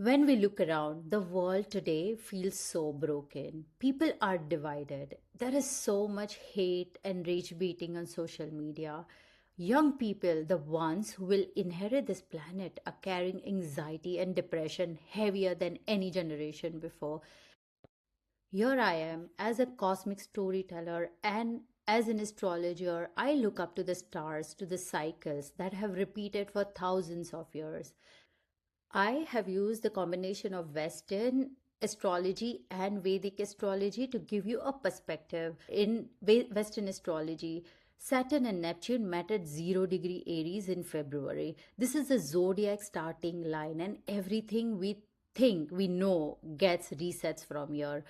When we look around, the world today feels so broken. People are divided. There is so much hate and rage beating on social media. Young people, the ones who will inherit this planet, are carrying anxiety and depression heavier than any generation before. Here I am, as a cosmic storyteller and as an astrologer, I look up to the stars, to the cycles that have repeated for thousands of years. I have used the combination of Western astrology and Vedic astrology to give you a perspective. In Western astrology, Saturn and Neptune met at 0 degree Aries in February. This is the zodiac starting line, and everything we think we know gets resets from here.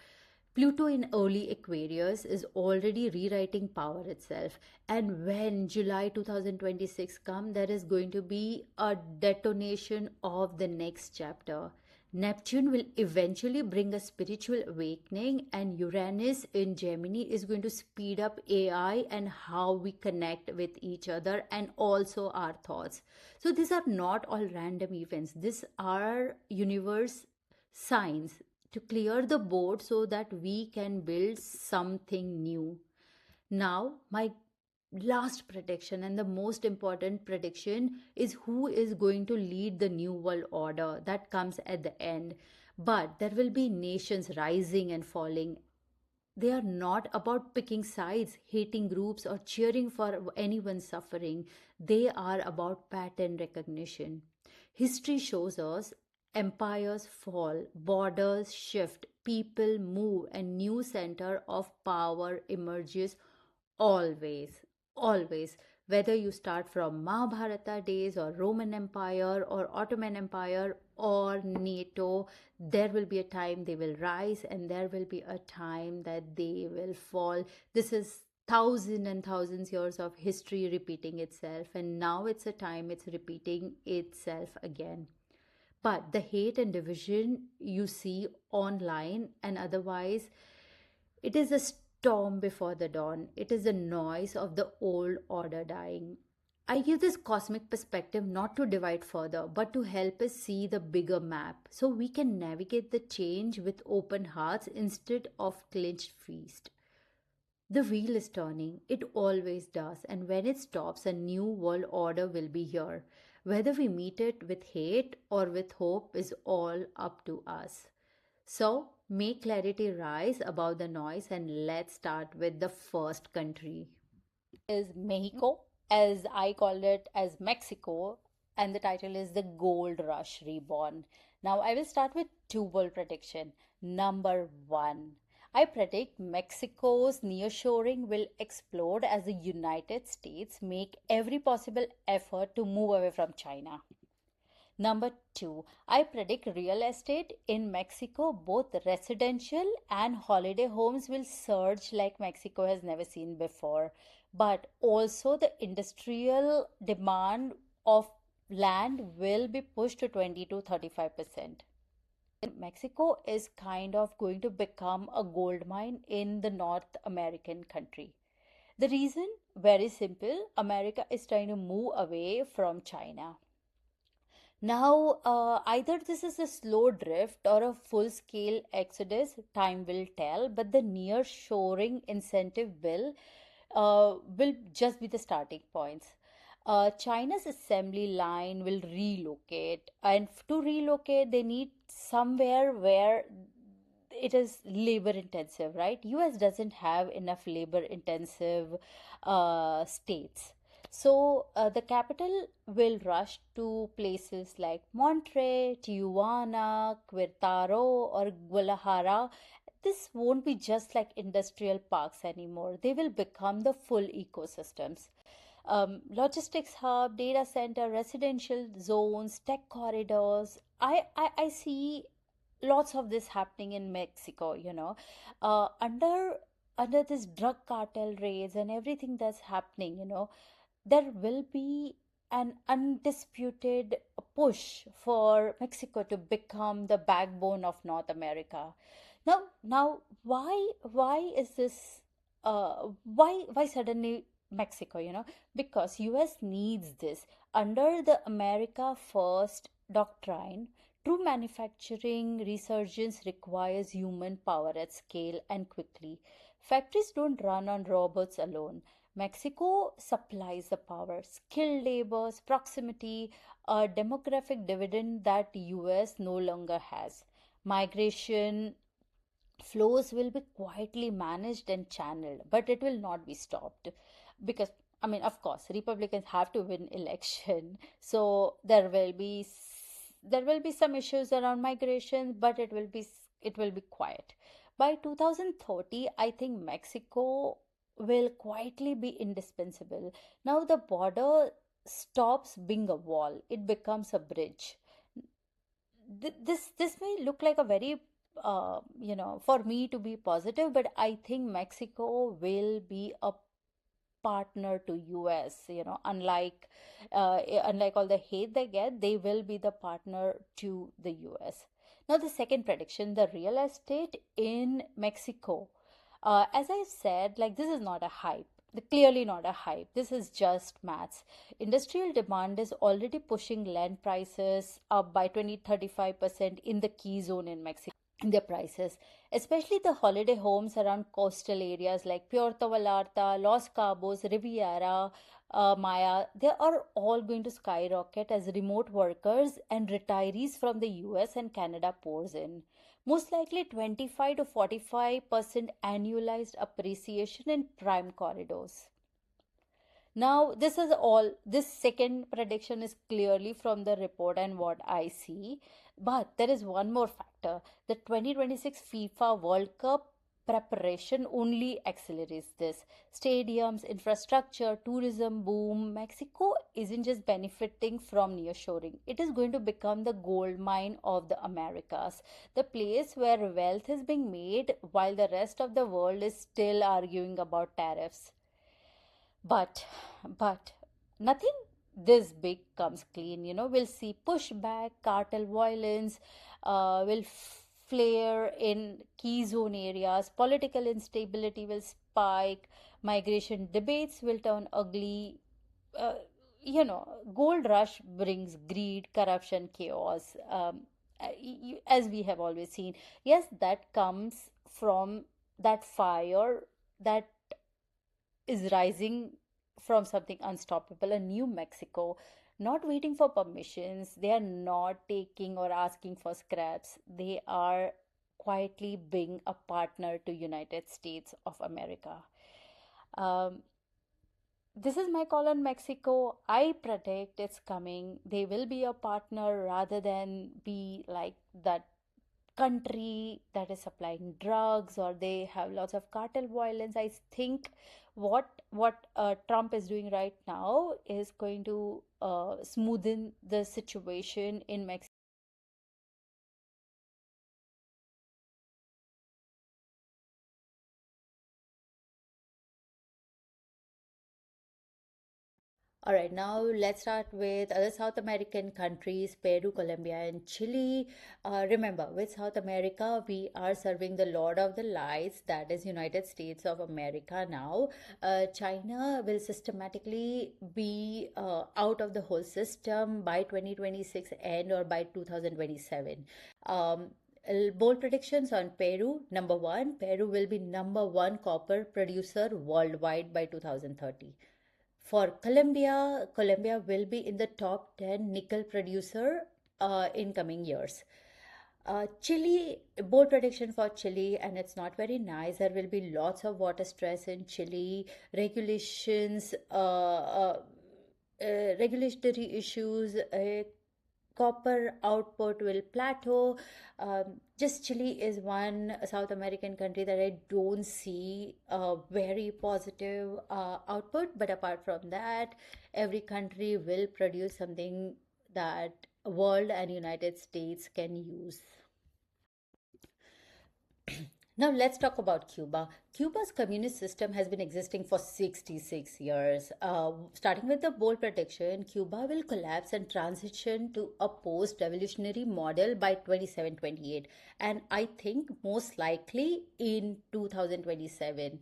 Pluto in early Aquarius is already rewriting power itself. And when July 2026 comes, there is going to be a detonation of the next chapter. Neptune will eventually bring a spiritual awakening, and Uranus in Gemini is going to speed up AI and how we connect with each other and also our thoughts. So, these are not all random events, these are universe signs to clear the board so that we can build something new. Now, my last prediction and the most important prediction is who is going to lead the new world order that comes at the end. But there will be nations rising and falling. They are not about picking sides, hating groups, or cheering for anyone suffering. They are about pattern recognition. History shows us empires fall, borders shift, people move, and new center of power emerges always. Always. Whether you start from Mahabharata days or Roman Empire or Ottoman Empire or NATO, there will be a time they will rise and there will be a time that they will fall. This is thousands and thousands years of history repeating itself, and now it's a time it's repeating itself again. But the hate and division you see online and otherwise, it is a storm before the dawn. It is the noise of the old order dying. I give this cosmic perspective not to divide further, but to help us see the bigger map so we can navigate the change with open hearts instead of clenched fists. The wheel is turning, it always does, and when it stops, a new world order will be here. Whether we meet it with hate or with hope is all up to us. So, make clarity rise above the noise, and let's start with the first country. Is Mexico, as I called it as Mexico, and the title is The Gold Rush Reborn. Now I will start with two bold prediction. Number one, I predict Mexico's nearshoring will explode as the United States make every possible effort to move away from China. Number two, I predict real estate in Mexico, both residential and holiday homes, will surge like Mexico has never seen before. But also, the industrial demand of land will be pushed to 20 to 35%. Mexico is kind of going to become a gold mine in the North American country. The reason, very simple, America is trying to move away from China. Now, either this is a slow drift or a full scale exodus, time will tell, but the near shoring incentive bill will just be the starting points. China's assembly line will relocate, and to relocate, they need somewhere where it is labor intensive, right? US doesn't have enough labor intensive states. So the capital will rush to places like Monterrey, Tijuana, Querétaro, or Guadalajara. This won't be just like industrial parks anymore. They will become the full ecosystems. Logistics hub, data center, residential zones, tech corridors. I see lots of this happening in Mexico, under this drug cartel raids and everything that's happening, there will be an undisputed push for Mexico to become the backbone of North America. Now, why is this? Why suddenly Mexico? Because US needs this under the America First doctrine, true manufacturing resurgence requires human power at scale and quickly. Factories don't run on robots alone. Mexico supplies the power, skilled labors, proximity, a demographic dividend that US no longer has. Migration flows will be quietly managed and channeled, but it will not be stopped because, I mean, of course, Republicans have to win election, so there will be some issues around migration, but it will be quiet. By 2030, I think Mexico will quietly be indispensable. Now the border stops being a wall; it becomes a bridge. This may look like a very for me to be positive, but I think Mexico will be a partner to US. Unlike all the hate they get, they will be the partner to the US. Now the second prediction, the real estate in Mexico, as I said, like, this is not a hype, clearly not a hype, this is just maths. Industrial demand is already pushing land prices up by 20-35% in the key zone in Mexico, their prices, especially the holiday homes around coastal areas like Puerto Vallarta, Los Cabos, Riviera, Maya. They are all going to skyrocket as remote workers and retirees from the US and Canada pours in. Most likely 25 to 45% annualized appreciation in prime corridors. Now, this second prediction is clearly from the report and what I see. But there is one more factor. The 2026 FIFA World Cup preparation only accelerates this. Stadiums, infrastructure, tourism boom. Mexico isn't just benefiting from nearshoring, it is going to become the gold mine of the Americas, the place where wealth is being made while the rest of the world is still arguing about tariffs. But nothing this big comes clean. We'll see pushback, cartel violence, will flare in key zone areas, political instability will spike, migration debates will turn ugly. uh, Gold rush brings greed, corruption, chaos, as we have always seen. Yes, that comes from that fire that is rising from something unstoppable, a New Mexico, not waiting for permissions. They are not taking or asking for scraps. They are quietly being a partner to United States of America. Um, this is my call on Mexico. I predict it's coming. They will be a partner rather than be like that country that is supplying drugs, or they have lots of cartel violence. I think what Trump is doing right now is going to smoothen the situation in Mexico. All right, now let's start with other South American countries, Peru, Colombia, and Chile. Remember, with South America, we are serving the Lord of the Lights, that is United States of America now. China will systematically be out of the whole system by 2026 end or by 2027. Um, Bold predictions on Peru. Number one, Peru will be number one copper producer worldwide by 2030. For Colombia, Colombia will be in the top 10 nickel producer in coming years. Chile, bold prediction for Chile, and it's not very nice. There will be lots of water stress in Chile, regulations, regulatory issues, copper output will plateau. Just Chile is one South American country that I don't see a very positive output. But apart from that, every country will produce something that world and United States can use. Now let's talk about Cuba. Cuba's communist system has been existing for 66 years. Starting with the bold prediction, Cuba will collapse and transition to a post-revolutionary model by 27-28, and I think most likely in 2027.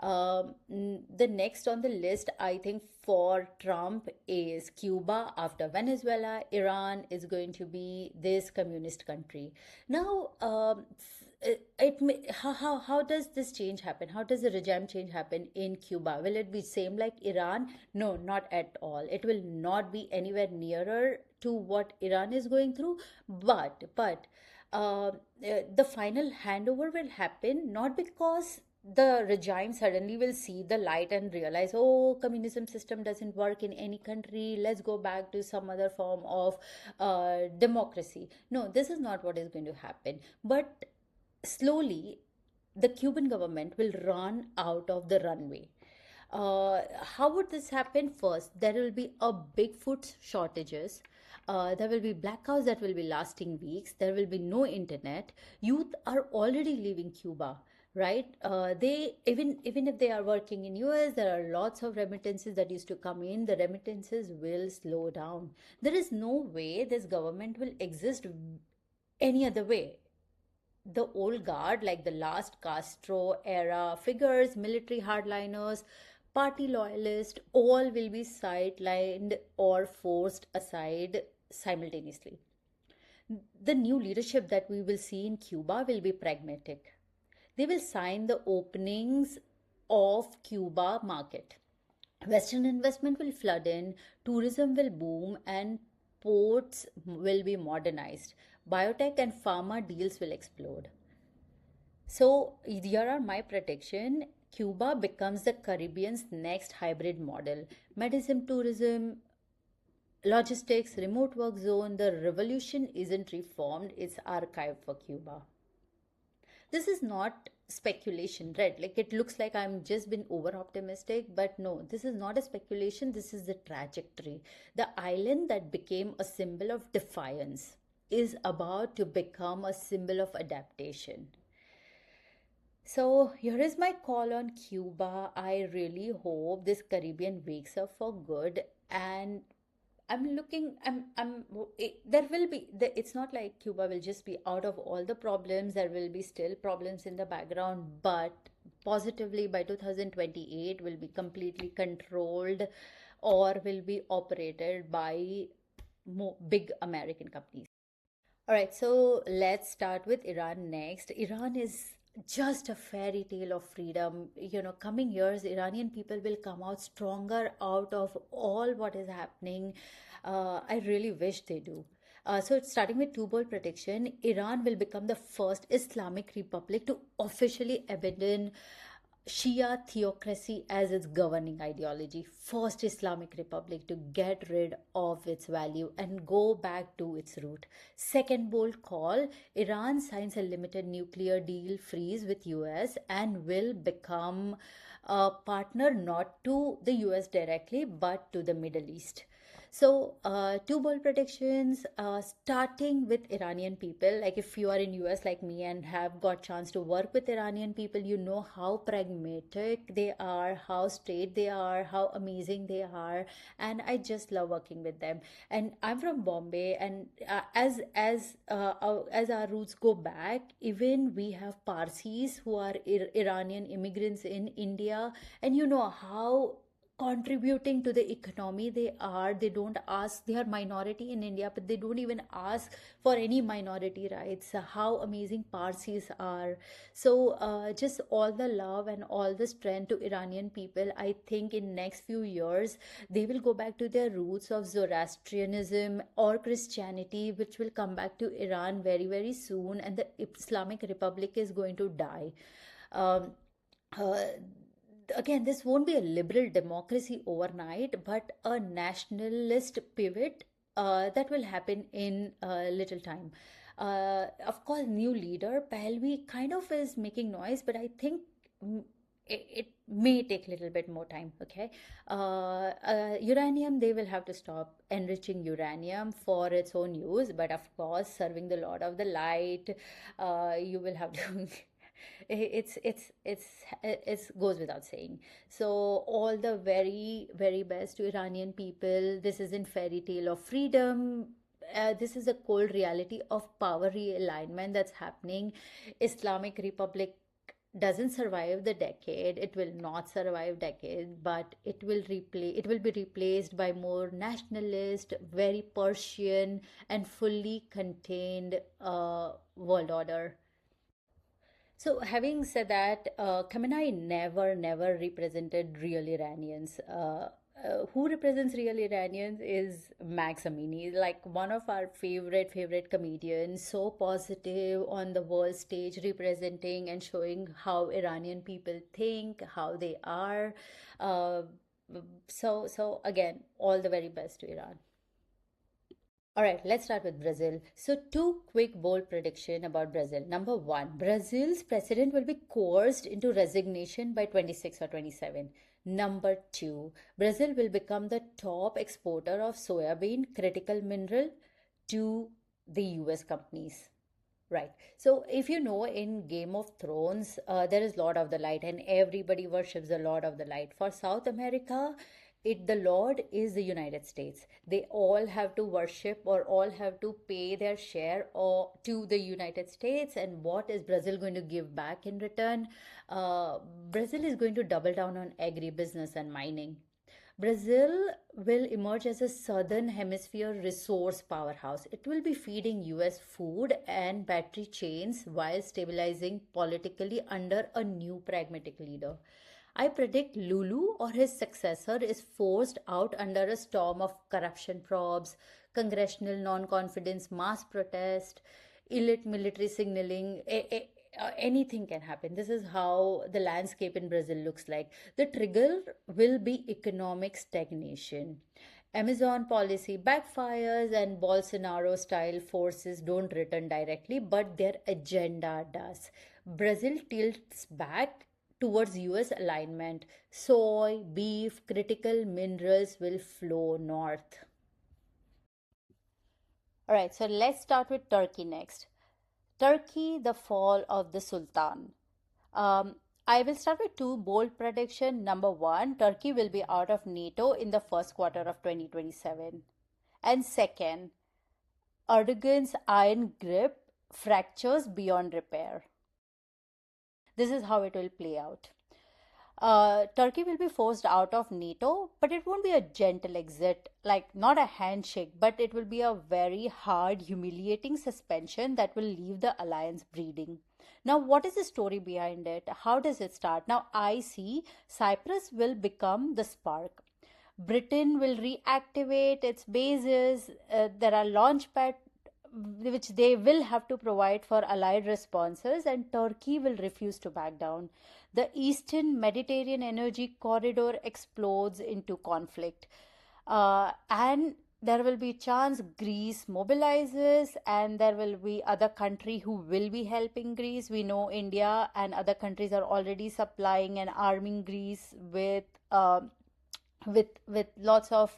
The next on the list, I think for Trump is Cuba after Venezuela. Iran is going to be this communist country. Now, how does this change happen? How does the regime change happen in Cuba? Will it be same like Iran? No, not at all. It will not be anywhere nearer to what Iran is going through. But the final handover will happen not because the regime suddenly will see the light and realize, oh, communism system doesn't work in any country, let's go back to some other form of democracy. No, this is not what is going to happen. But slowly the Cuban government will run out of the runway. How would this happen? First, there will be a big food shortages. There will be blackouts that will be lasting weeks. There will be no internet. Youth are already leaving Cuba, right? They even if they are working in US, there are lots of remittances that used to come in. The remittances will slow down. There is no way this government will exist any other way. The old guard, like the last Castro era figures, military hardliners, party loyalists, all will be sidelined or forced aside simultaneously. The new leadership that we will see in Cuba will be pragmatic. They will sign the openings of Cuba market. Western investment will flood in, tourism will boom, and ports will be modernized. Biotech and pharma deals will explode. So here are my prediction. Cuba becomes the Caribbean's next hybrid model. Medicine, tourism, logistics, remote work zone. The revolution isn't reformed, it's archived for Cuba. This is not speculation, right? Like it looks like I'm just been over optimistic, but no, this is not a speculation. This is the trajectory. The island that became a symbol of defiance is about to become a symbol of adaptation. So here is my call on Cuba. I really hope this Caribbean wakes up for good. And I'm looking, there will be, it's not like Cuba will just be out of all the problems. There will be still problems in the background, but positively by 2028 will be completely controlled or will be operated by big American companies. All right, so let's start with Iran next. Iran is just a fairy tale of freedom. Coming years, Iranian people will come out stronger out of all what is happening. I really wish they do. So, starting with two bold prediction, Iran will become the first Islamic republic to officially abandon Shia theocracy as its governing ideology. First Islamic Republic to get rid of its value and go back to its root. Second bold call, Iran signs a limited nuclear deal freeze with US and will become a partner not to the US directly but to the Middle East. So, two bold predictions, starting with Iranian people. Like if you are in US like me and have got chance to work with Iranian people, you know how pragmatic they are, how straight they are, how amazing they are, and I just love working with them. And I'm from Bombay, and as our roots go back, even we have Parsis who are Iranian immigrants in India, and you know how contributing to the economy they don't ask. They are minority in India, but they don't even ask for any minority rights. How amazing Parsis are. So just all the love and all the strength to Iranian people. I think in next few years they will go back to their roots of Zoroastrianism or Christianity, which will come back to Iran very very soon, and the Islamic Republic is going to die. um, uh, Again, this won't be a liberal democracy overnight, but a nationalist pivot that will happen in a little time. Of course, new leader Pahlavi kind of is making noise, but I think mm, it may take a little bit more time. Okay, uranium, they will have to stop enriching uranium for its own use, but of course, serving the Lord of the Light, you will have to. It's goes without saying. So all the very very best to Iranian people. This isn't fairy tale of freedom. This is a cold reality of power realignment that's happening. Islamic Republic doesn't survive the decade, it will not survive decade, but it will be replaced by more nationalist, very Persian and fully contained world order. So, having said that, Khamenei never represented real Iranians. Who represents real Iranians is Max Amini, like one of our favorite comedians, so positive on the world stage, representing and showing how Iranian people think, how they are. Uh, so again, all the very best to Iran. All right, let's start with Brazil. So, two quick bold prediction about Brazil. Number one, Brazil's president will be coerced into resignation by 26 or 27. Number two, Brazil will become the top exporter of soybean critical mineral to the US companies. Right. So if you know in Game of Thrones, there is Lord of the Light, and everybody worships the Lord of the Light. For South America, the Lord is the United States. They all have to worship or all have to pay their share or to the United States. And what is Brazil going to give back in return? Uh, Brazil is going to double down on agribusiness and mining. Brazil will emerge as a southern hemisphere resource powerhouse. It will be feeding US food and battery chains while stabilizing politically under a new pragmatic leader. I predict Lulu or his successor is forced out under a storm of corruption probes, congressional non confidence, mass protest, elite military signaling. Anything can happen. This is how the landscape in Brazil looks like. The trigger will be economic stagnation. Amazon policy backfires and Bolsonaro style forces don't return directly, but their agenda does. Brazil tilts back towards US alignment. Soy, beef, critical minerals will flow north. All right, so let's start with Turkey next. Turkey, the fall of the Sultan. Um, I will start with two bold prediction. Number one, Turkey will be out of NATO in the first quarter of 2027. And second, Erdogan's iron grip fractures beyond repair. This is how it will play out. Turkey will be forced out of NATO, but it won't be a gentle exit, like not a handshake, but it will be a very hard, humiliating suspension that will leave the alliance bleeding. Now, what is the story behind it? How does it start? Now, I see Cyprus will become the spark. Britain will reactivate its bases. There are launch pads which they will have to provide for allied responses, and Turkey will refuse to back down. The Eastern Mediterranean energy corridor explodes into conflict. And there will be chance Greece mobilizes, and there will be other country who will be helping Greece. We know India and other countries are already supplying and arming Greece with lots of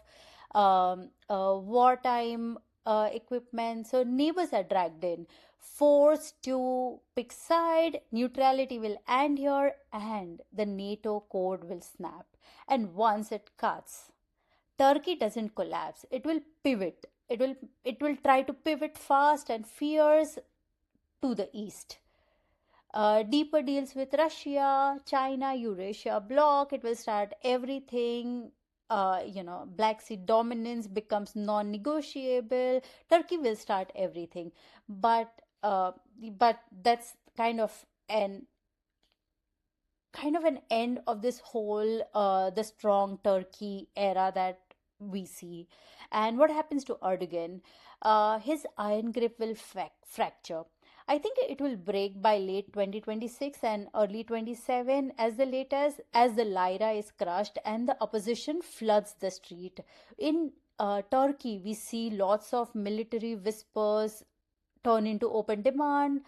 wartime equipment. So neighbors are dragged in, forced to pick side. Neutrality will end here, and the NATO code will snap. And once it cuts, Turkey doesn't collapse. It will pivot. It will try to pivot fast and fierce to the east. Deeper deals with Russia, China, Eurasia bloc. It will start everything. Black Sea dominance becomes non-negotiable. Turkey will start everything, but but that's kind of an end of this whole the strong Turkey era that we see. And what happens to Erdogan? His iron grip will fracture. I think it will break by late 2026 and early 27 as the latest, as the Lyra is crushed and the opposition floods the street. In Turkey, we see lots of military whispers turn into open demand,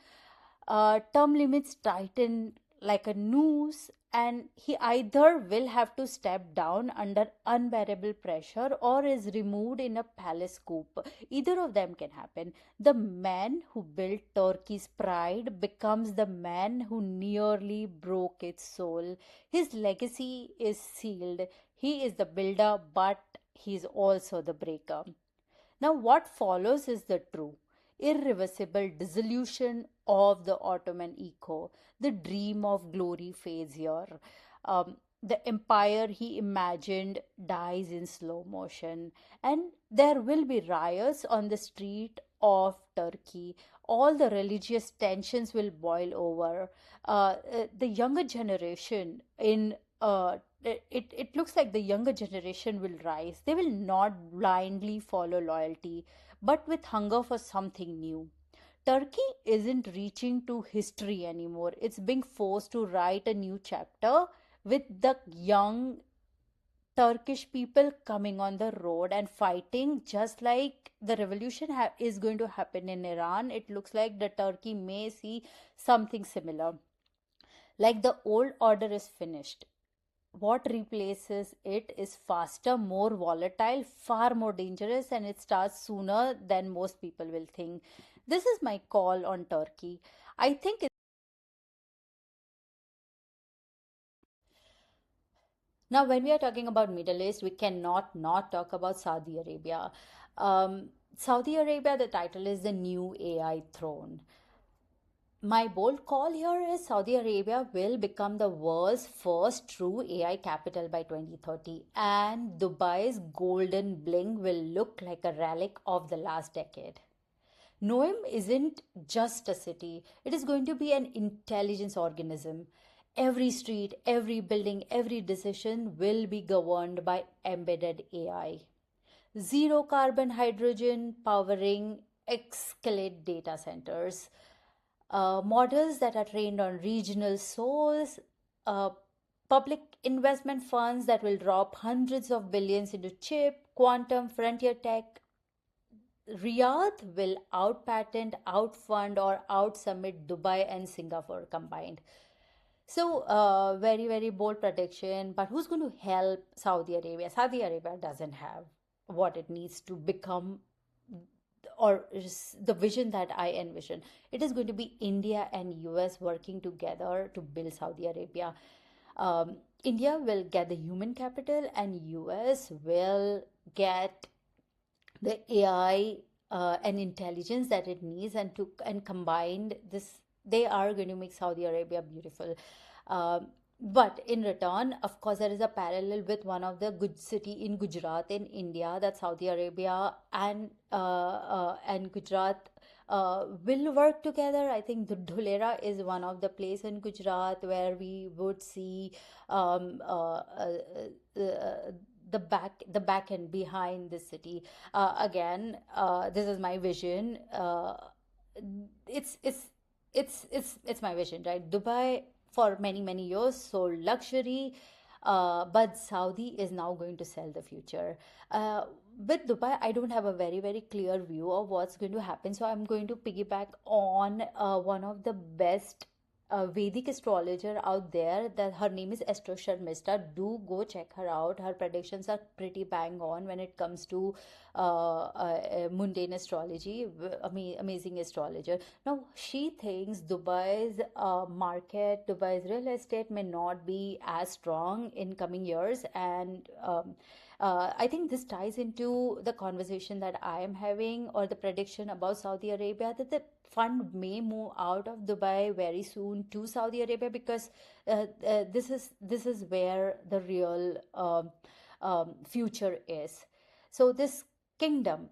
term limits tighten like a noose, and he either will have to step down under unbearable pressure or is removed in a palace coup. Either of them can happen. The man who built Turkey's pride becomes the man who nearly broke its soul. His legacy is sealed. He is the builder, but he is also the breaker. Now, what follows is the true. irreversible dissolution of the Ottoman echo. The dream of glory fades here. The empire he imagined dies in slow motion, and there will be riots on the street of Turkey. All the religious tensions will boil over. The younger generation in it looks like the younger generation will rise. They will not blindly follow loyalty, but with hunger for something new. Turkey isn't reaching to history anymore. It's being forced to write a new chapter with the young Turkish people coming on the road and fighting, just like the revolution is going to happen in Iran. It looks like the Turkey may see something similar. Like the old order is finished. What replaces it is faster, more volatile, far more dangerous, and it starts sooner than most people will think. This is my call on Turkey. I think now, when we are talking about Middle East, we cannot not talk about Saudi Arabia. Saudi Arabia, the title is the new AI throne. My bold call here is Saudi Arabia will become the world's first true AI capital by 2030, and Dubai's golden bling will look like a relic of the last decade. Noem isn't just a city, it is going to be an intelligence organism. Every street, every building, every decision will be governed by embedded AI. Zero carbon hydrogen powering escalate data centers. Models that are trained on regional source, uh, public investment funds that will drop hundreds of billions into chip, quantum, frontier tech. Riyadh will outpatent, outfund, or outsummit Dubai and Singapore combined. So, very, very bold prediction. But who's going to help Saudi Arabia? Saudi Arabia doesn't have what it needs to become, or is the vision that I envision. It is going to be India and US working together to build Saudi Arabia. India will get the human capital, and US will get the AI and intelligence that it needs, and combined this, they are going to make Saudi Arabia beautiful. But in return, of course, there is a parallel with one of the good city in Gujarat in India, that Saudi Arabia and Gujarat will work together. I think the Dholera is one of the place in Gujarat where we would see um, uh, uh, uh, the back end behind the city. Again, this is my vision. It's it's it's my vision, right? Dubai for many many years sold luxury, but Saudi is now going to sell the future. With Dubai, I don't have a very very clear view of what's going to happen, so I'm going to piggyback on one of the best Vedic astrologer out there. That her name is Astro Sharmista. Do go check her out. Her predictions are pretty bang on when it comes to mundane astrology. Amazing astrologer. Now she thinks Dubai's market, Dubai's real estate may not be as strong in coming years, and I think this ties into the conversation that I am having, or the prediction about Saudi Arabia, that the fund may move out of Dubai very soon to Saudi Arabia, because this is where the real future is. So this kingdom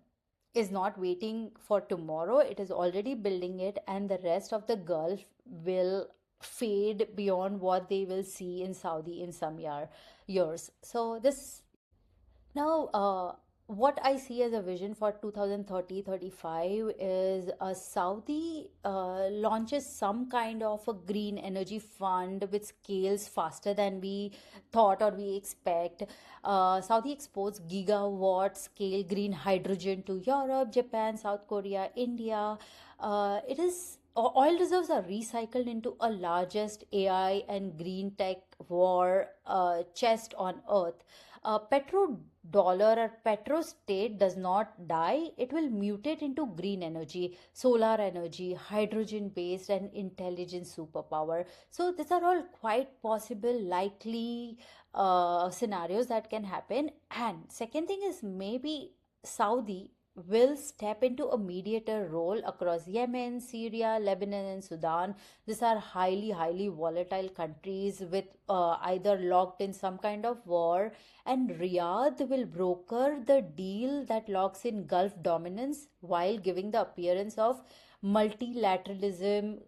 is not waiting for tomorrow; it is already building it, and the rest of the Gulf will fade beyond what they will see in Saudi in some years. So this now, what I see as a vision for 2030-35 is a Saudi launches some kind of a green energy fund which scales faster than we thought or we expect. Saudi exports gigawatt scale green hydrogen to Europe, Japan, South Korea, India. Oil reserves are recycled into a largest AI and green tech war chest on earth. Petrodollar or petrostate does not die, it will mutate into green energy, solar energy, hydrogen based, and intelligent superpower. So, these are all quite possible, likely scenarios that can happen. And second thing is maybe Saudi. will step into a mediator role across Yemen, Syria, Lebanon, and Sudan. These are highly, highly volatile countries with either locked in some kind of war, and Riyadh will broker the deal that locks in Gulf dominance while giving the appearance of multilateralism,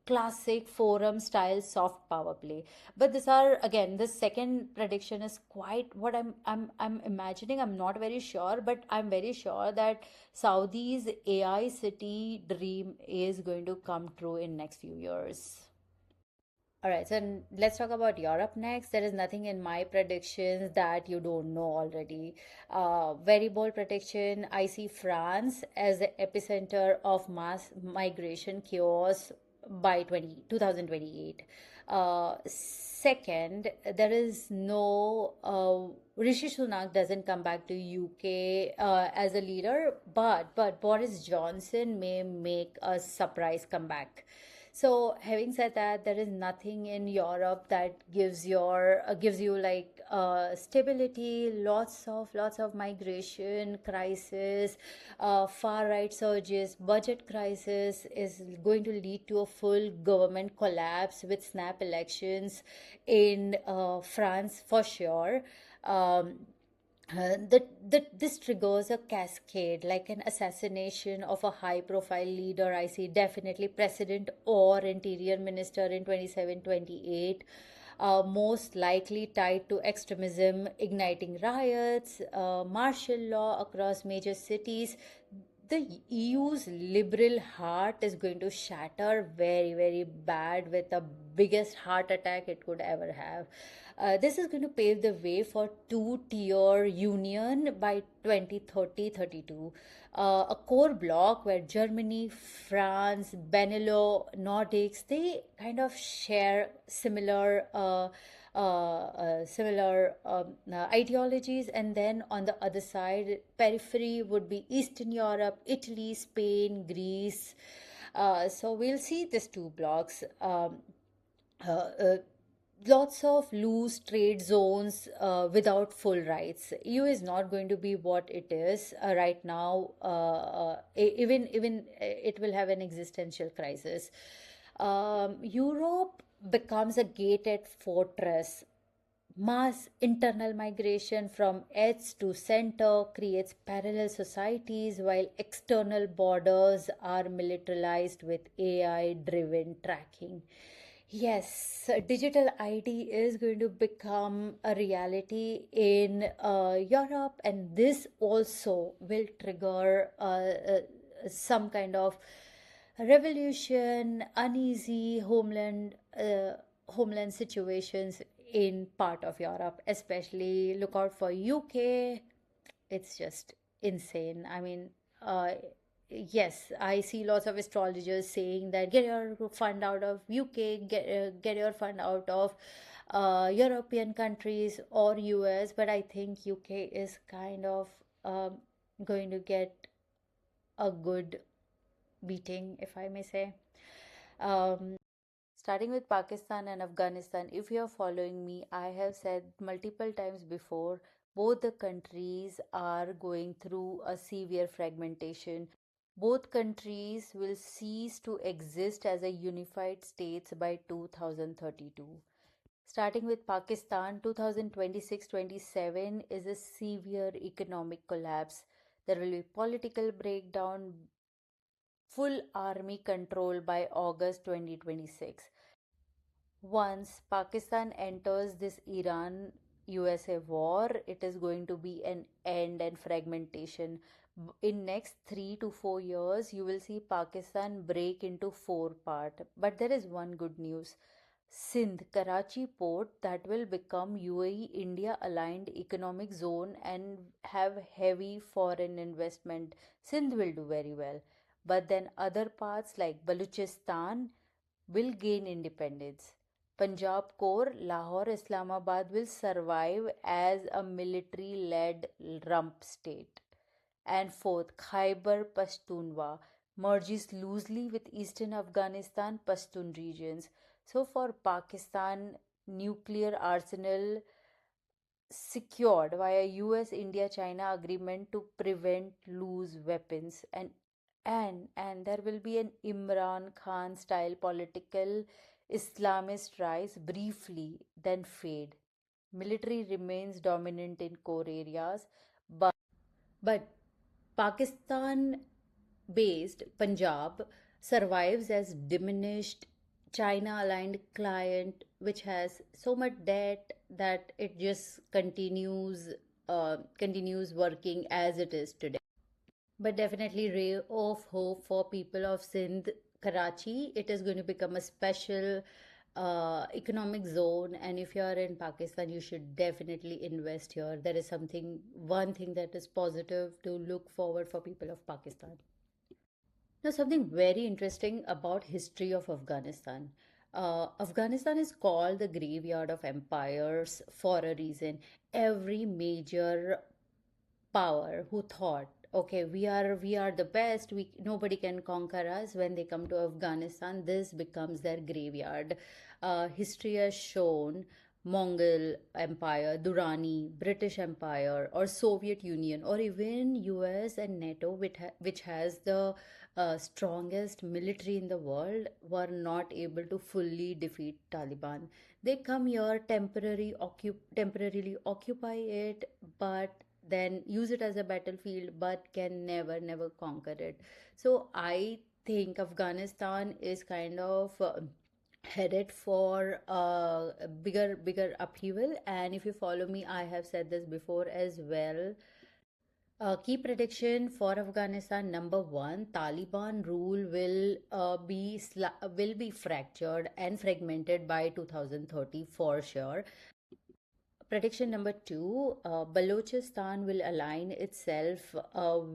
classic forum style soft power play. But these are, again, the second prediction is quite what I'm imagining. I'm not very sure, but I'm very sure that Saudi's AI city dream is going to come true in next few years. All right, so let's talk about Europe next. There is nothing in my predictions that you don't know already. Very bold prediction. I see France as the epicenter of mass migration chaos by 2028. Second, there is no Rishi Sunak doesn't come back to UK as a leader, but Boris Johnson may make a surprise comeback. So, having said that, there is nothing in Europe that gives you like stability. Lots of migration crisis, far right surges, budget crisis is going to lead to a full government collapse with snap elections in France for sure. Um, this triggers a cascade like an assassination of a high profile leader. I see definitely president or interior minister in 27, 28, most likely tied to extremism, igniting riots, martial law across major cities. The EU's liberal heart is going to shatter very, very bad with the biggest heart attack it could ever have. This is going to pave the way for two-tier union by 2030-32. A core bloc where Germany, France, Benelux, Nordics, they kind of share similar ideologies, and then on the other side periphery would be Eastern Europe, Italy, Spain, Greece. So we'll see these two blocks. Uh, uh, Lots of loose trade zones without full rights. EU is not going to be what it is right now. Even it will have an existential crisis. Europe becomes a gated fortress. Mass internal migration from edge to center creates parallel societies while external borders are militarized with AI driven tracking. Yes, digital ID is going to become a reality in Europe, and this also will trigger some kind of revolution, uneasy homeland situations in part of Europe. Especially look out for UK. It's just insane. I mean, yes, I see lots of astrologers saying that get your fund out of UK, get your fund out of European countries or US, but I think UK is kind of um, going to get a good beating, if I may say. Um, Starting with Pakistan and Afghanistan, if you're following me, I have said multiple times before, both the countries are going through a severe fragmentation. Both countries will cease to exist as a unified states by 2032. Starting with Pakistan, 2026-27 is a severe economic collapse. There will be political breakdown, full army control by August 2026. Once Pakistan enters this Iran USA war, it is going to be an end and fragmentation. In next 3 to 4 years, you will see Pakistan break into four part. But there is one good news. Sindh, Karachi port that will become UAE India aligned economic zone and have heavy foreign investment. Sindh will do very well. But then other parts like Baluchistan will gain independence. Punjab core, Lahore, Islamabad will survive as a military led rump state. And fourth, Khyber Pakhtunkhwa merges loosely with eastern Afghanistan Pashtun regions. So for Pakistan, nuclear arsenal secured via US India China agreement to prevent loose weapons, and there will be an Imran Khan style political Islamist rise briefly, then fade. Military remains dominant in core areas, but Pakistan based Punjab survives as diminished China aligned client which has so much debt that it just continues working as it is today. But definitely ray of hope for people of Sindh, Karachi. It is going to become a special economic zone, and if you are in Pakistan, you should definitely invest here. There is one thing that is positive to look forward for people of Pakistan. Now, something very interesting about history of Afghanistan. Afghanistan is called the graveyard of empires for a reason. Every major power who thought, okay, we are the best, we nobody can conquer us, when they come to Afghanistan, this becomes their graveyard. History has shown Mongol Empire, Durrani, British Empire, or Soviet Union, or even US and NATO, which has the strongest military in the world, were not able to fully defeat Taliban. They come here, temporarily occupy it, but then use it as a battlefield, but can never conquer it. So I think Afghanistan is kind of headed for a bigger upheaval. And if you follow me, I have said this before as well. Key prediction for Afghanistan: number one, Taliban rule will be fractured and fragmented by 2030 for sure. Prediction number two: Balochistan will align itself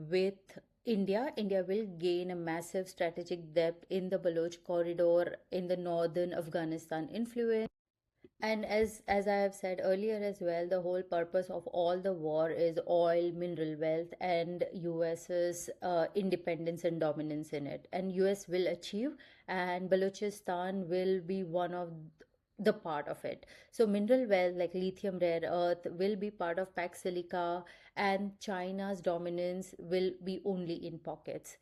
with India. India will gain a massive strategic depth in the Baloch corridor in the northern Afghanistan influence. And as I have said earlier as well, the whole purpose of all the war is oil, mineral wealth, and US's independence and dominance in it. And US will achieve, and Balochistan will be one of the part of it. So mineral wealth like lithium, rare earth will be part of Pax Silica, and China's dominance will be only in pockets.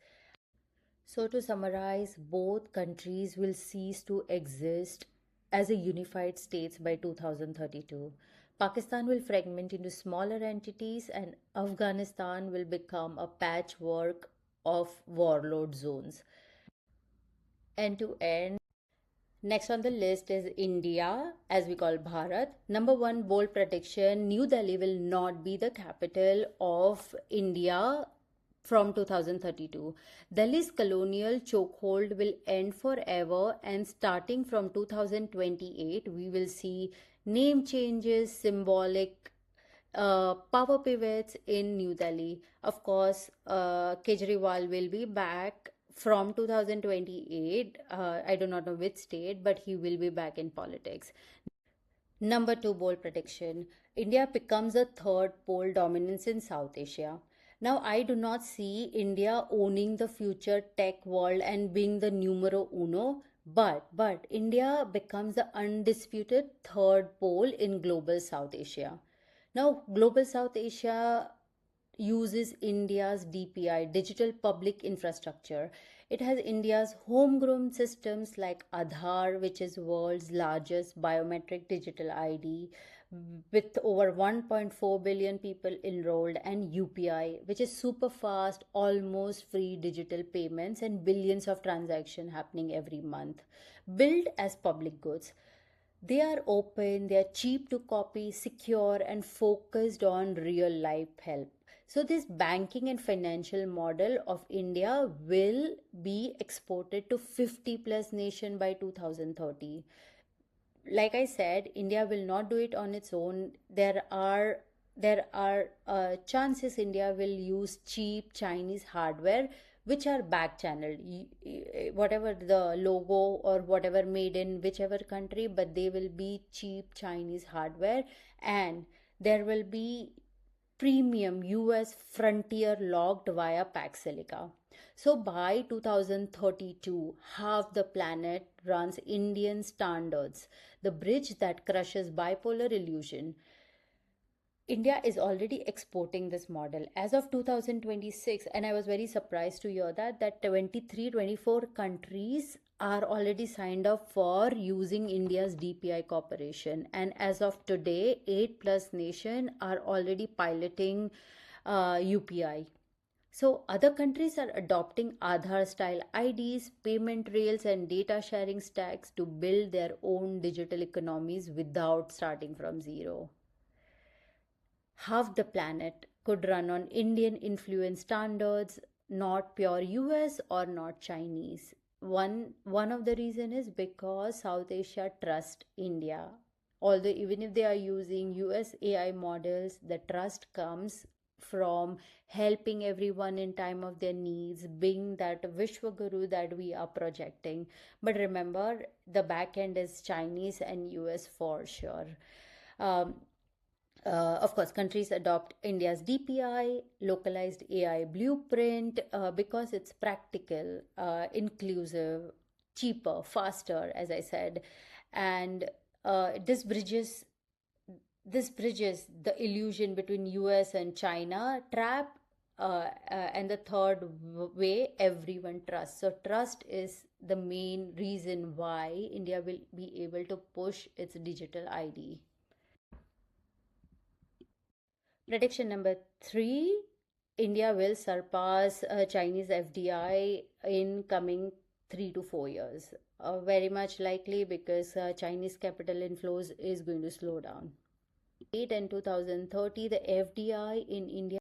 So, to summarize, both countries will cease to exist as a unified states by 2032. Pakistan will fragment into smaller entities, and Afghanistan will become a patchwork of warlord zones. End to end. Next on the list is India, as we call Bharat. Number one bold prediction: New Delhi will not be the capital of India from 2032. Delhi's colonial chokehold will end forever, and starting from 2028, we will see name changes, symbolic power pivots in New Delhi. Of course, Kejriwal will be back from 2028. I do not know which state, but he will be back in politics. Number two bold prediction: India becomes a third pole dominance in South Asia. Now, I do not see India owning the future tech world and being the numero uno, but India becomes the undisputed third pole in global South Asia. Now, global South Asia uses India's DPI, digital public infrastructure. It has India's homegrown systems like Aadhaar, which is world's largest biometric digital ID, with over 1.4 billion people enrolled, and UPI, which is super fast, almost free digital payments, and billions of transactions happening every month, built as public goods. They are open, they are cheap to copy, secure, and focused on real life help. So, this banking and financial model of India will be exported to 50 plus nation by 2030. Like I said, India will not do it on its own. There are chances India will use cheap Chinese hardware, which are back channeled, whatever the logo or whatever made in whichever country, but they will be cheap Chinese hardware, and there will be premium US frontier locked via Pax Silica. So by 2032, half the planet runs Indian standards, the bridge that crushes bipolar illusion. India is already exporting this model as of 2026, and I was very surprised to hear that 23, 24 countries are already signed up for using India's DPI cooperation, and as of today, 8 plus nation are already piloting UPI. So, other countries are adopting Aadhaar style IDs, payment rails, and data sharing stacks to build their own digital economies without starting from zero. Half the planet could run on Indian influence standards, not pure US or not Chinese. One of the reason is because South Asia trust India. Although even if they are using US AI models, the trust comes from helping everyone in time of their needs, being that Vishwaguru that we are projecting. But remember, the back end is Chinese and US for sure. Um, of course, countries adopt India's DPI, localized AI blueprint, because it's practical, inclusive, cheaper, faster, as I said, and this bridges the illusion between US and China trap, and the third way everyone trusts. So trust is the main reason why India will be able to push its digital ID. Prediction number three, India will surpass Chinese FDI in coming 3 to 4 years. Very much likely because Chinese capital inflows is going to slow down. 8 and 2030, the FDI in India.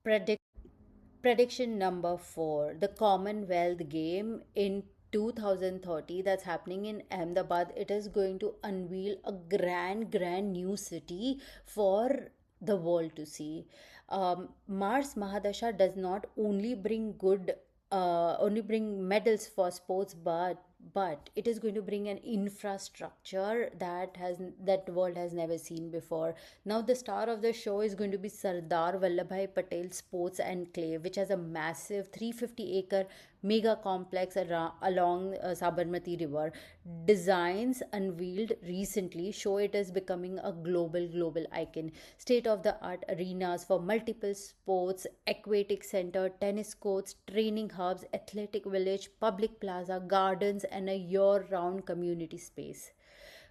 Predict Prediction number four, the Commonwealth Game in 2030 that's happening in Ahmedabad. It is going to unveil a grand new city for the world to see. Mars Mahadasha does not only bring medals for sports, but it is going to bring an infrastructure that world has never seen before. Now the star of the show is going to be Sardar Vallabhai Patel Sports Enclave, which has a massive 350-acre mega complex along Sabarmati River. Designs unveiled recently show it is becoming a global icon. State of the art arenas for multiple sports, aquatic center, tennis courts, training hubs, athletic village, public plaza, gardens, and a year round community space.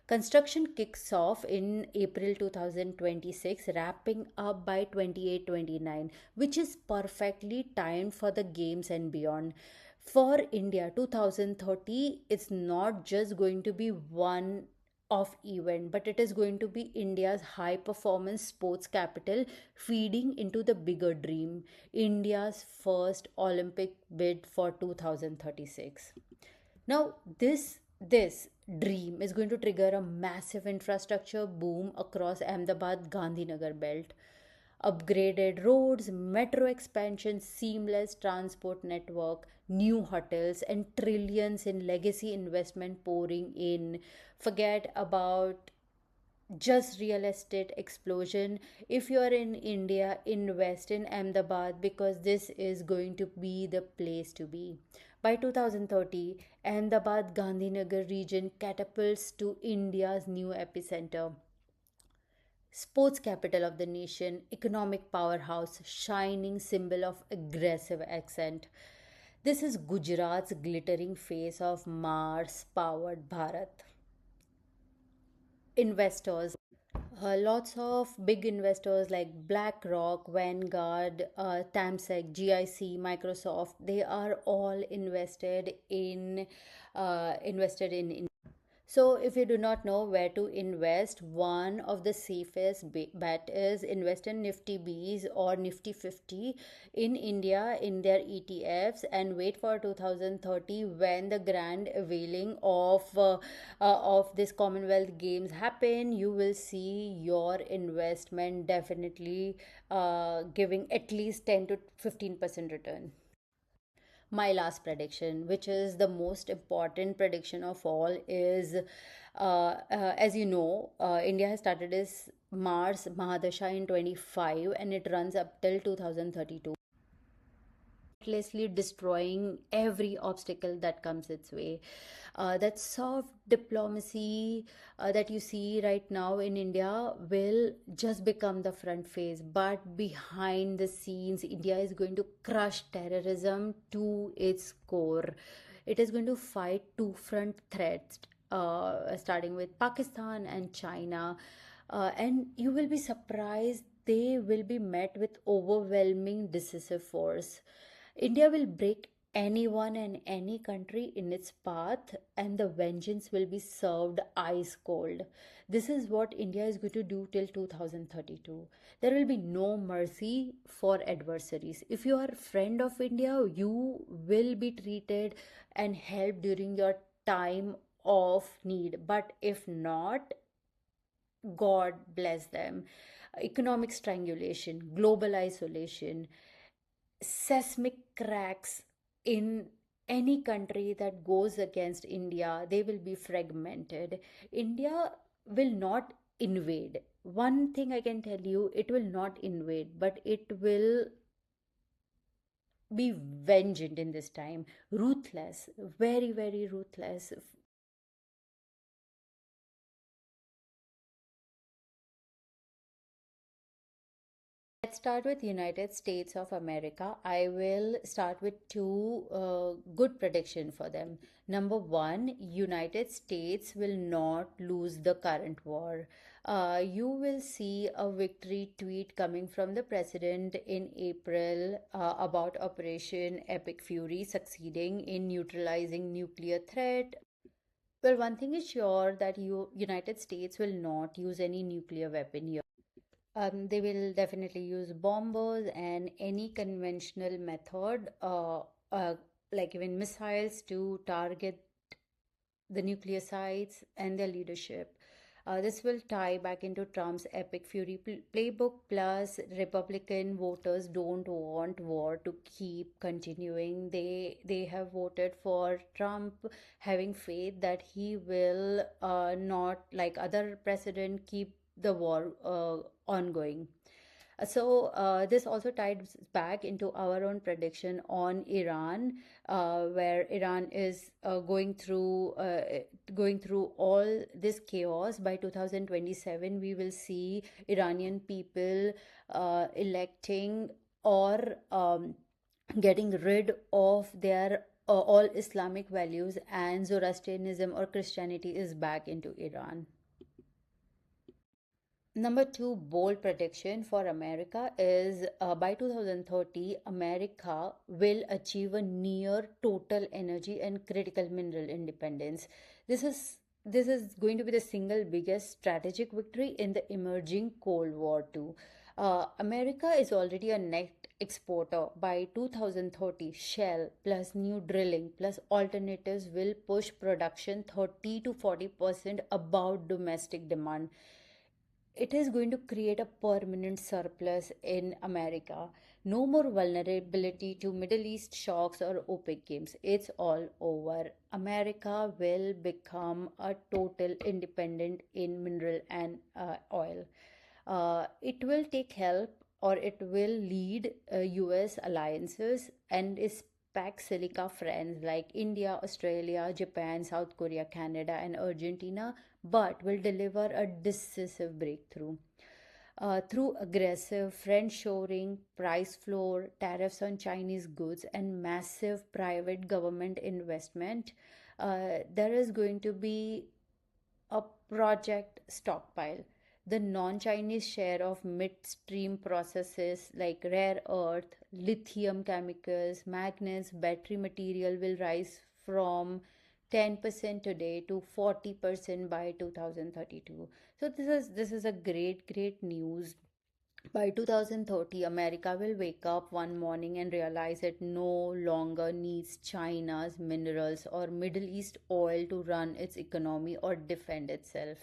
Construction kicks off in April 2026, wrapping up by 28-29, which is perfectly timed for the games and beyond. For India, 2030, it's not just going to be one off event, but it is going to be India's high performance sports capital, feeding into the bigger dream, India's first Olympic bid for 2036. Now, this dream is going to trigger a massive infrastructure boom across Ahmedabad Gandhinagar belt. Upgraded roads, metro expansion, seamless transport network, new hotels, and trillions in legacy investment pouring in. Forget about just real estate explosion. If you are in India, invest in Ahmedabad because this is going to be the place to be. By 2030, Ahmedabad Gandhinagar region catapults to India's new epicenter, sports capital of the nation, economic powerhouse, shining symbol of aggressive accent. This is Gujarat's glittering face of Mars powered Bharat. Investors, lots of big investors like BlackRock, Vanguard, Tamsec, GIC, Microsoft, they are all invested in. So, if you do not know where to invest, one of the safest bet is invest in Nifty Bs or Nifty 50 in India in their ETFs, and wait for 2030 when the grand availing of this Commonwealth Games happen. You will see your investment definitely giving at least 10 to 15% return. My last prediction, which is the most important prediction of all, is as you know, India has started its Mars Mahadasha in 25 and it runs up till 2032. relentlessly destroying every obstacle that comes its way. That soft diplomacy that you see right now in India will just become the front face, but behind the scenes, India is going to crush terrorism to its core. It is going to fight two front threats, starting with Pakistan and China. And you will be surprised, they will be met with overwhelming decisive force. India will break anyone and any country in its path, and the vengeance will be served ice cold. This is what India is going to do till 2032. There will be no mercy for adversaries. If you are a friend of India, you will be treated and helped during your time of need. But if not, God bless them. Economic strangulation, global isolation, seismic cracks in any country that goes against India, they will be fragmented. India will not invade. One thing I can tell you, it will not invade, but it will be vengeant in this time. Ruthless, very, very ruthless. Let's start with United States of America. I will start with two good prediction for them. Number one, United States will not lose the current war. You will see a victory tweet coming from the president in April about Operation Epic Fury succeeding in neutralizing nuclear threat. Well, one thing is sure that United States will not use any nuclear weapon here. They will definitely use bombers and any conventional method, uh, like even missiles, to target the nuclear sites and their leadership. This will tie back into Trump's epic fury playbook. Plus, Republican voters don't want war to keep continuing. They have voted for Trump, having faith that he will not, like other president, keep the war ongoing. This also ties back into our own prediction on Iran, where Iran is going through all this chaos. By 2027, we will see Iranian people electing or getting rid of their all Islamic values, and Zoroastrianism or Christianity is back into Iran. Number two bold prediction for America is by 2030, America will achieve a near total energy and critical mineral independence. This is this is going to be the single biggest strategic victory in the emerging Cold War too. America is already a net exporter. By 2030, Shell plus new drilling plus alternatives will push production 30 to 40% above domestic demand. It is going to create a permanent surplus in America. No more vulnerability to Middle East shocks or OPEC games. It's all over. America will become a total independent in mineral and oil. It will take help, or it will lead US alliances and is pack silica friends like India, Australia, Japan, South Korea, Canada, and Argentina, but will deliver a decisive breakthrough. Through aggressive friend-shoring, price floor, tariffs on Chinese goods, and massive private government investment, there is going to be a project stockpile. The non Chinese share of midstream processes like rare earth, lithium chemicals, magnets, battery material will rise from 10% today to 40% by 2032. So this is a great news. By 2030, America will wake up one morning and realize it no longer needs China's minerals or Middle East oil to run its economy or defend itself.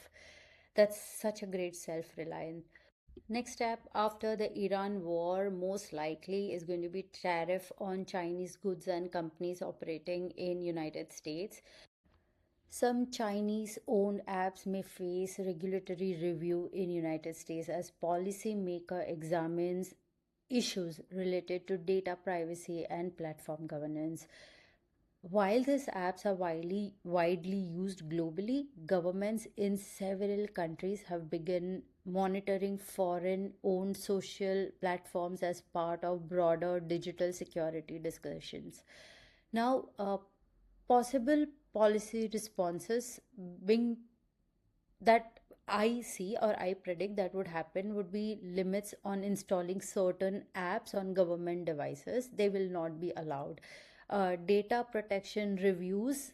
That's such a great self reliance. Next step after the Iran war, most likely, is going to be tariff on Chinese goods and companies operating in United States. Some Chinese owned apps may face regulatory review in United States as policymaker examines issues related to data privacy and platform governance. While these apps are widely used globally, governments in several countries have begun monitoring foreign owned social platforms as part of broader digital security discussions. Now, possible policy responses being that I see or I predict that would happen would be limits on installing certain apps on government devices. They will not be allowed. Data protection reviews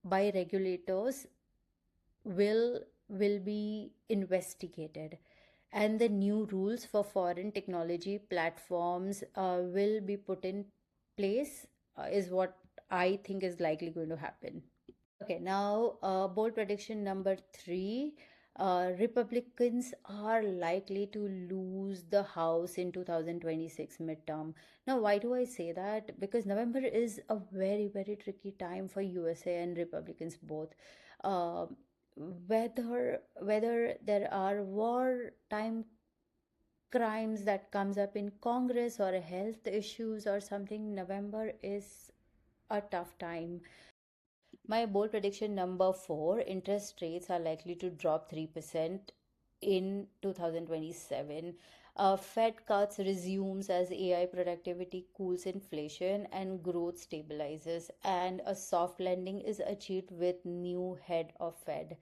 by regulators will be investigated, and the new rules for foreign technology platforms will be put in place, is what I think is likely going to happen. Okay, now bold prediction number three. Republicans are likely to lose the House in 2026 midterm. Now, why do I say that? Because November is a very, very tricky time for USA and Republicans both. Uh, whether there are wartime crimes that comes up in Congress or health issues or something, November is a tough time. My bold prediction number four, interest rates are likely to drop 3% in 2027. Fed cuts resumes as AI productivity cools inflation and growth stabilizes, and a soft landing is achieved with new head of Fed.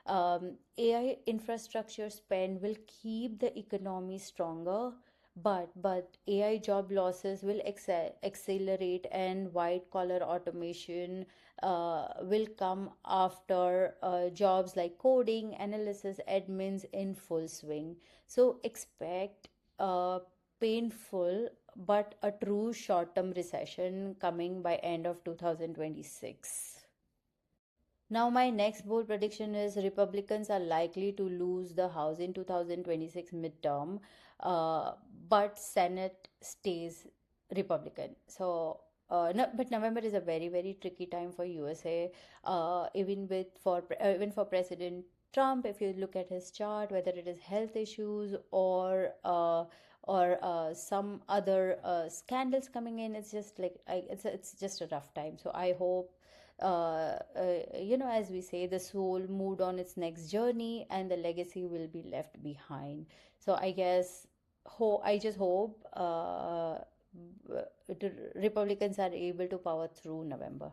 AI infrastructure spend will keep the economy stronger, but AI job losses will accelerate, and white collar automation will come after jobs like coding, analysis, admins in full swing. So expect a painful but a true short-term recession coming by end of 2026. Now, my next bold prediction is Republicans are likely to lose the House in 2026 midterm, uh, but Senate stays Republican. So, no, but November is a very, very tricky time for USA. Even for President Trump, if you look at his chart, whether it is health issues or some other scandals coming in, it's just like it's just a rough time. So I hope as we say, the soul moved on its next journey and the legacy will be left behind. So I guess, I just hope Republicans are able to power through November.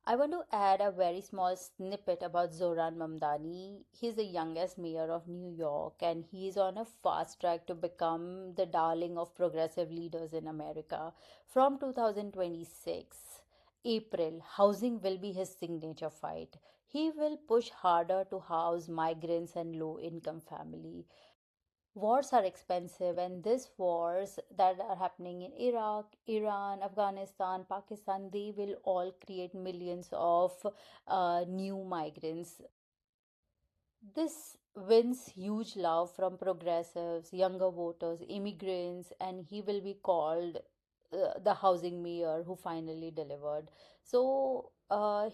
I want to add a very small snippet about Zoran Mamdani. He's the youngest mayor of New York and he's on a fast track to become the darling of progressive leaders in America. From 2026, April, housing will be his signature fight. He will push harder to house migrants and low income family. Wars are expensive, and these wars that are happening in Iraq, Iran, Afghanistan, Pakistan, they will all create millions of new migrants. This wins huge love from progressives, younger voters, immigrants, and he will be called the housing mayor who finally delivered. So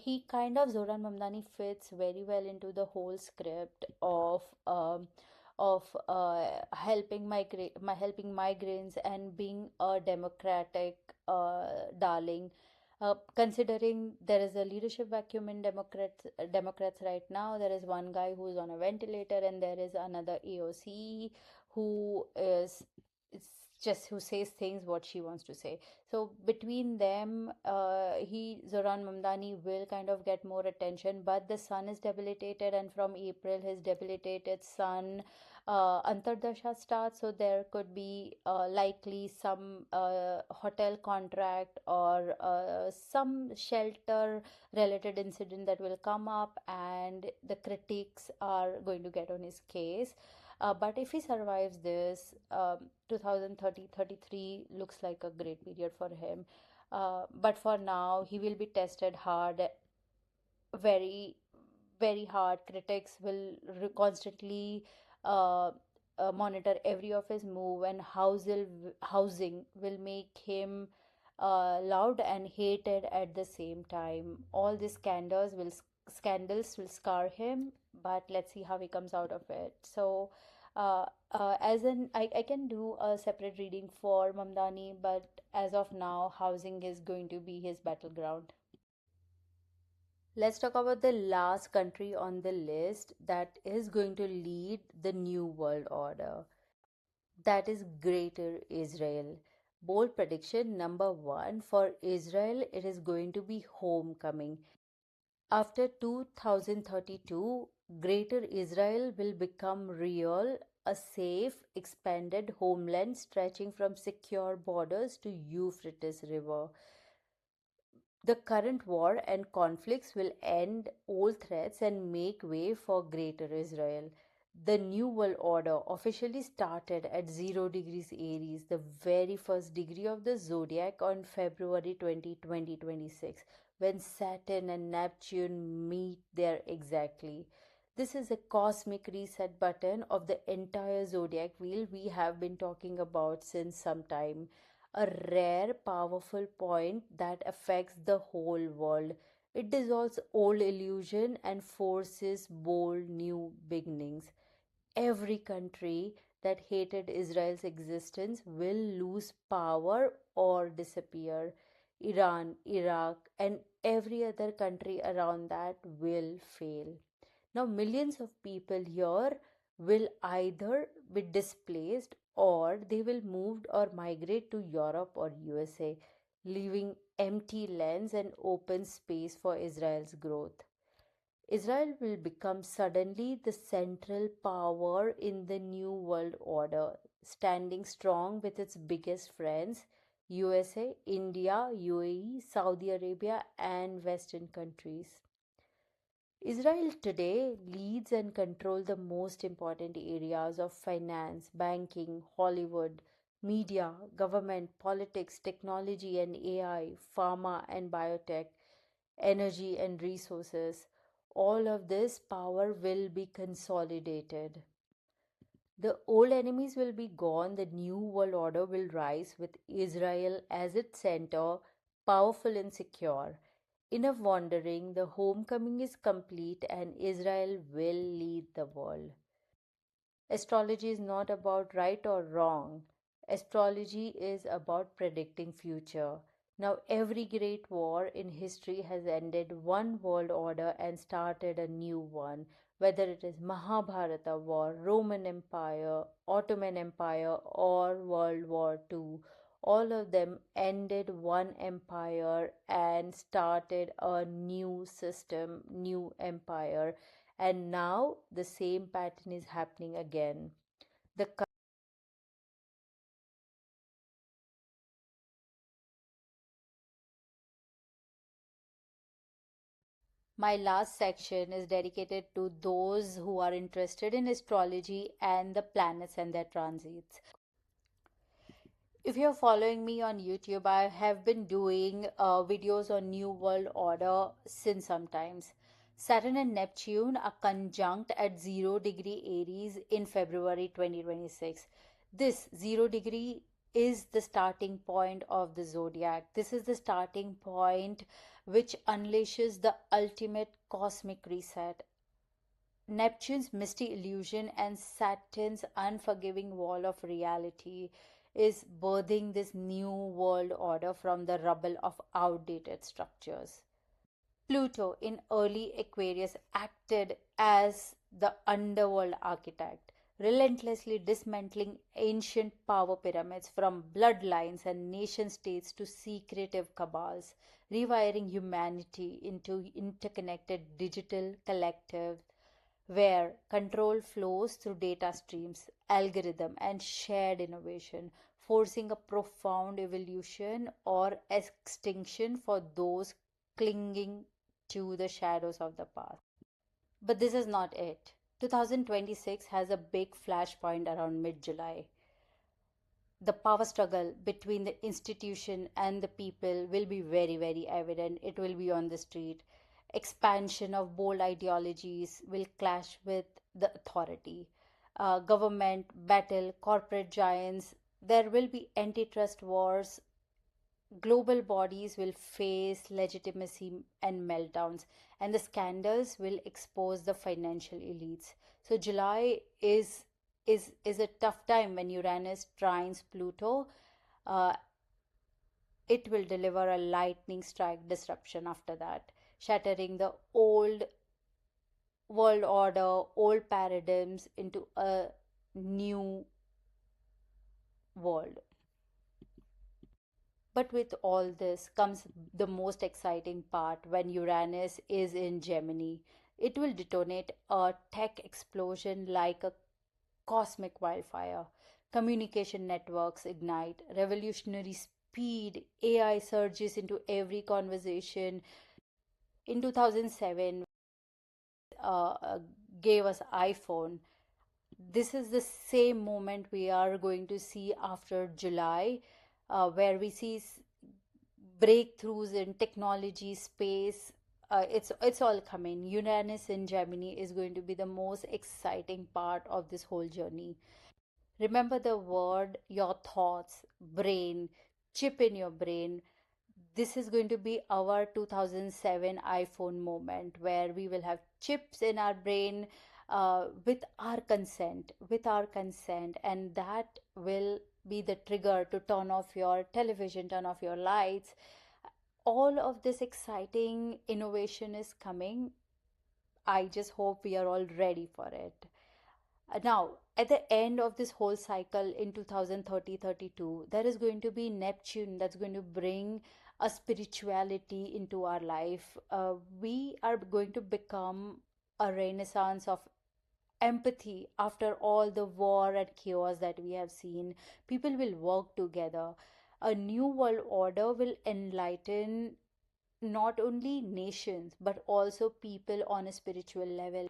he kind of, Zoran Mamdani fits very well into the whole script of helping migrants and being a democratic darling, considering there is a leadership vacuum in Democrats right now. There is one guy who is on a ventilator, and there is another AOC who is it's just who says things what she wants to say. So between them, he Zoran Mamdani will kind of get more attention. But the sun is debilitated, and from April, his debilitated sun Antardasha starts, so there could be likely some hotel contract or some shelter related incident that will come up, and the critics are going to get on his case. But if he survives this, 2030 looks like a great period for him. But for now, he will be tested hard, very, very hard. Critics will constantly uh, monitor every of his move, and housing will make him loved and hated at the same time. All these scandals will scar him, but let's see how he comes out of it. So I can do a separate reading for Mamdani, but as of now, housing is going to be his battleground. Let's talk about the last country on the list that is going to lead the new world order. That is Greater Israel. Bold prediction number one for Israel, it is going to be homecoming. After 2032, Greater Israel will become real, a safe, expanded homeland stretching from secure borders to Euphrates River. The current war and conflicts will end old threats and make way for Greater Israel. The New World Order officially started at 0 degrees Aries, the very first degree of the zodiac, on February 20, 2026, when Saturn and Neptune meet there exactly. This is a cosmic reset button of the entire zodiac wheel we have been talking about since some time, a rare, powerful point that affects the whole world. It dissolves old illusion and forces bold new beginnings. Every country that hated Israel's existence will lose power or disappear. Iran, Iraq, and every other country around that will fail. Now, millions of people here will either be displaced or they will move or migrate to Europe or USA, leaving empty lands and open space for Israel's growth. Israel will become suddenly the central power in the new world order, standing strong with its biggest friends USA, India, UAE, Saudi Arabia, and Western countries. Israel today leads and controls the most important areas of finance, banking, Hollywood, media, government, politics, technology and AI, pharma and biotech, energy and resources. All of this power will be consolidated. The old enemies will be gone, the new world order will rise with Israel as its center, powerful and secure. Enough wandering, the homecoming is complete, and Israel will lead the world. Astrology is not about right or wrong. Astrology is about predicting future. Now every great war in history has ended one world order and started a new one, whether it is Mahabharata war, Roman Empire, Ottoman Empire, or World War II. All of them ended one empire and started a new system, new empire, and now the same pattern is happening again. The My last section is dedicated to those who are interested in astrology and the planets and their transits. If you're following me on YouTube, I have been doing videos on New World Order since sometimes. Saturn and Neptune are conjunct at 0 degree Aries in February 2026. This 0 degree is the starting point of the zodiac. This is the starting point which unleashes the ultimate cosmic reset. Neptune's misty illusion and Saturn's unforgiving wall of reality is birthing this new world order from the rubble of outdated structures. Pluto in early Aquarius acted as the underworld architect, relentlessly dismantling ancient power pyramids from bloodlines and nation states to secretive cabals, rewiring humanity into interconnected digital collectives where control flows through data streams, algorithm, and shared innovation, forcing a profound evolution or extinction for those clinging to the shadows of the past. But this is not it. 2026 has a big flashpoint around mid July. The power struggle between the institution and the people will be very, very evident. It will be on the street. Expansion of bold ideologies will clash with the authority. Government, battle, corporate giants. There will be antitrust wars. Global bodies will face legitimacy and meltdowns, and the scandals will expose the financial elites. So, July is is a tough time when Uranus trines Pluto. Uh, it will deliver a lightning strike disruption after that, shattering the old world order, old paradigms into a new world. But with all this comes the most exciting part when Uranus is in Gemini. It will detonate a tech explosion like a cosmic wildfire. Communication networks ignite, revolutionary speed, AI surges into every conversation. In 2007, uh, gave us iPhone. This is the same moment we are going to see after July, where we see breakthroughs in technology, space. It's all coming. Uranus in Gemini is going to be the most exciting part of this whole journey. Remember the word, your thoughts, brain, chip in your brain. This is going to be our 2007 iPhone moment where we will have chips in our brain, with our consent, and that will be the trigger to turn off your television, turn off your lights. All of this exciting innovation is coming. I just hope we are all ready for it. Now, at the end of this whole cycle in 2030-32, there is going to be Neptune that's going to bring a spirituality into our life. We are going to become a renaissance of empathy after all the war and chaos that we have seen. People will work together. A new world order will enlighten not only nations but also people on a spiritual level.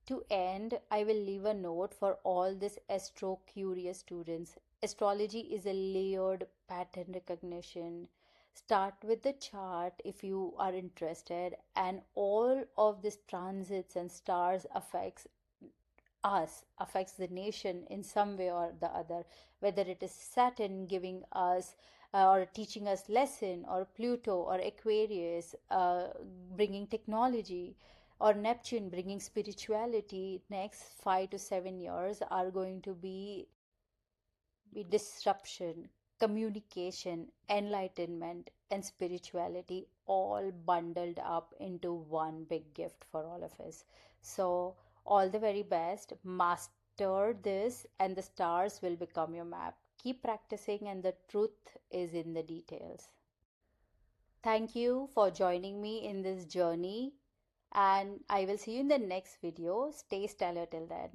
To end, I will leave a note for all these astro curious students. Astrology is a layered pattern recognition. Start with the chart if you are interested, and all of these transits and stars affects the nation in some way or the other, whether it is Saturn giving us or teaching us lesson, or Pluto or Aquarius bringing technology, or Neptune bringing spirituality. Next 5 to 7 years are going to be disruption, communication, enlightenment, and spirituality all bundled up into one big gift for all of us. So, all the very best. Master this, and the stars will become your map. Keep practicing, and the truth is in the details. Thank you for joining me in this journey, and I will see you in the next video. Stay stellar till then.